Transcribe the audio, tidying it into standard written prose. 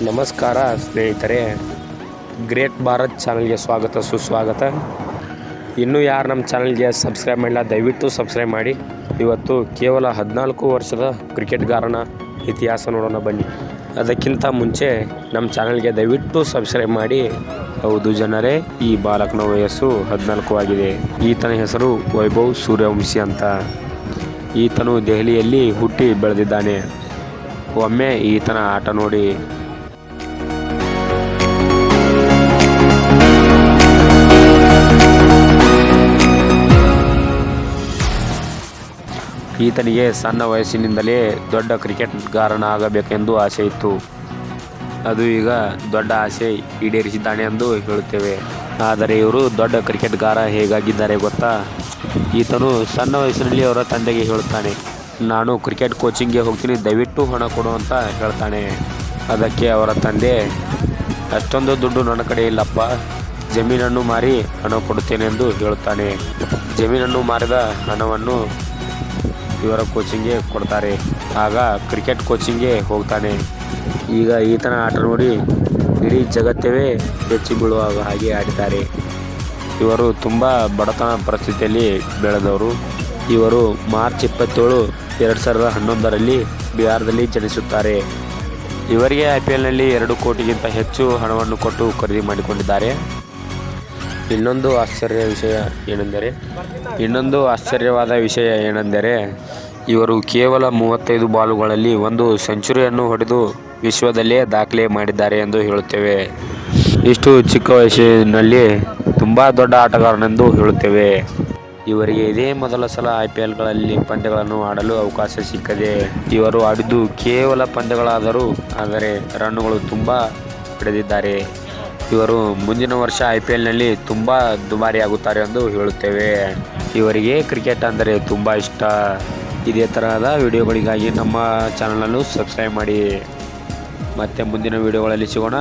ನಮಸ್ಕಾರ ಸ್ನೇಹಿತರೆ, ಗ್ರೇಟ್ ಭಾರತ್ ಚಾನಲ್ಗೆ ಸ್ವಾಗತ ಸುಸ್ವಾಗತ. ಇನ್ನೂ ಯಾರು ನಮ್ಮ ಚಾನಲ್ಗೆ ಸಬ್ಸ್ಕ್ರೈಬ್ ಮಾಡಿಲ್ಲ ದಯವಿಟ್ಟು ಸಬ್ಸ್ಕ್ರೈಬ್ ಮಾಡಿ. ಇವತ್ತು ಕೇವಲ 14 ವರ್ಷದ ಕ್ರಿಕೆಟ್ಗಾರನ ಇತಿಹಾಸ ನೋಡೋಣ ಬನ್ನಿ. ಅದಕ್ಕಿಂತ ಮುಂಚೆ ನಮ್ಮ ಚಾನಲ್ಗೆ ದಯವಿಟ್ಟು ಸಬ್ಸ್ಕ್ರೈಬ್ ಮಾಡಿ. ಹೌದು ಜನರೇ, ಈ ಬಾಲಕನ ವಯಸ್ಸು 14 ಆಗಿದೆ. ಈತನ ಹೆಸರು ವೈಭವ್ ಸೂರ್ಯವಂಶಿ ಅಂತ. ಈತನು ದೆಹಲಿಯಲ್ಲಿ ಹುಟ್ಟಿ ಬೆಳೆದಿದ್ದಾನೆ. ಒಮ್ಮೆ ಈತನ ಆಟ ನೋಡಿ. ಈತನಿಗೆ ಸಣ್ಣ ವಯಸ್ಸಿನಿಂದಲೇ ದೊಡ್ಡ ಕ್ರಿಕೆಟ್ಗಾರನಾಗಬೇಕೆಂದು ಆಸೆ ಇತ್ತು. ಅದು ಈಗ ದೊಡ್ಡ ಆಸೆ ಈಡೇರಿಸಿದ್ದಾನೆ ಎಂದು ಹೇಳುತ್ತೇವೆ. ಆದರೆ ಇವರು ದೊಡ್ಡ ಕ್ರಿಕೆಟ್ಗಾರ ಹೇಗಾಗಿದ್ದಾರೆ ಗೊತ್ತಾ? ಈತನು ಸಣ್ಣ ವಯಸ್ಸಿನಲ್ಲಿ ಅವರ ತಂದೆಗೆ ಹೇಳುತ್ತಾನೆ, ನಾನು ಕ್ರಿಕೆಟ್ ಕೋಚಿಂಗ್ಗೆ ಹೋಗ್ತೀನಿ, ದಯವಿಟ್ಟು ಹಣ ಕೊಡು ಅಂತ ಹೇಳ್ತಾನೆ. ಅದಕ್ಕೆ ಅವರ ತಂದೆ, ಅಷ್ಟೊಂದು ದುಡ್ಡು ನನ್ನ ಕಡೆ ಇಲ್ಲಪ್ಪ, ಜಮೀನನ್ನು ಮಾರಿ ಹಣ ಕೊಡುತ್ತೇನೆ ಎಂದು ಹೇಳುತ್ತಾನೆ. ಜಮೀನನ್ನು ಮಾರಿದ ಹಣವನ್ನು ಇವರ ಕೋಚಿಂಗ್ಗೆ ಕೊಡ್ತಾರೆ. ಆಗ ಕ್ರಿಕೆಟ್ ಕೋಚಿಂಗ್ಗೆ ಹೋಗ್ತಾನೆ. ಈಗ ಈತನ ಆಟ ನೋಡಿ ಇಡೀ ಜಗತ್ತವೇ ಬೆಚ್ಚಿ ಬೀಳುವ ಹಾಗೆ ಆಡಿದ್ದಾರೆ. ಇವರು ತುಂಬ ಬಡತನ ಪರಿಸ್ಥಿತಿಯಲ್ಲಿ ಬೆಳೆದವರು. ಇವರು ಮಾರ್ಚ್ 27, 2011ರಲ್ಲಿ ಬಿಹಾರದಲ್ಲಿ ಜನಿಸುತ್ತಾರೆ. ಇವರಿಗೆ IPLನಲ್ಲಿ 2 ಕೋಟಿಗಿಂತ ಹೆಚ್ಚು ಹಣವನ್ನು ಕೊಟ್ಟು ಖರೀದಿ ಮಾಡಿಕೊಂಡಿದ್ದಾರೆ. ಇನ್ನೊಂದು ಆಶ್ಚರ್ಯವಾದ ವಿಷಯ ಏನೆಂದರೆ ಇವರು ಕೇವಲ 35 ಬಾಲುಗಳಲ್ಲಿ 1 ಸೆಂಚುರಿಯನ್ನು ಹೊಡೆದು ವಿಶ್ವದಲ್ಲೇ ದಾಖಲೆ ಮಾಡಿದ್ದಾರೆ ಎಂದು ಹೇಳುತ್ತೇವೆ. ಇಷ್ಟು ಚಿಕ್ಕ ವಯಸ್ಸಿನಲ್ಲಿ ತುಂಬ ದೊಡ್ಡ ಆಟಗಾರನೆಂದು ಹೇಳುತ್ತೇವೆ. ಇವರಿಗೆ ಇದೇ ಮೊದಲ ಸಲ IPLಗಳಲ್ಲಿ ಪಂದ್ಯಗಳನ್ನು ಆಡಲು ಅವಕಾಶ ಸಿಕ್ಕದೆ. ಇವರು ಆಡಿದ್ದು ಕೇವಲ ಪಂದ್ಯಗಳಾದರೂ ಆದರೆ ರನ್ನುಗಳು ತುಂಬ ಪಡೆದಿದ್ದಾರೆ. ಇವರು ಮುಂದಿನ ವರ್ಷ IPLನಲ್ಲಿ ತುಂಬ ದುಬಾರಿಯಾಗುತ್ತಾರೆ ಎಂದು ಹೇಳುತ್ತೇವೆ. ಇವರಿಗೆ ಕ್ರಿಕೆಟ್ ಅಂದರೆ ತುಂಬ ಇಷ್ಟ. ಇದೇ ತರಹದ ವಿಡಿಯೋಗಳಿಗಾಗಿ ನಮ್ಮ ಚಾನಲನ್ನು ಸಬ್ಸ್ಕ್ರೈಬ್ ಮಾಡಿ. ಮತ್ತೆ ಮುಂದಿನ ವಿಡಿಯೋಗಳಲ್ಲಿ ಸಿಗೋಣ.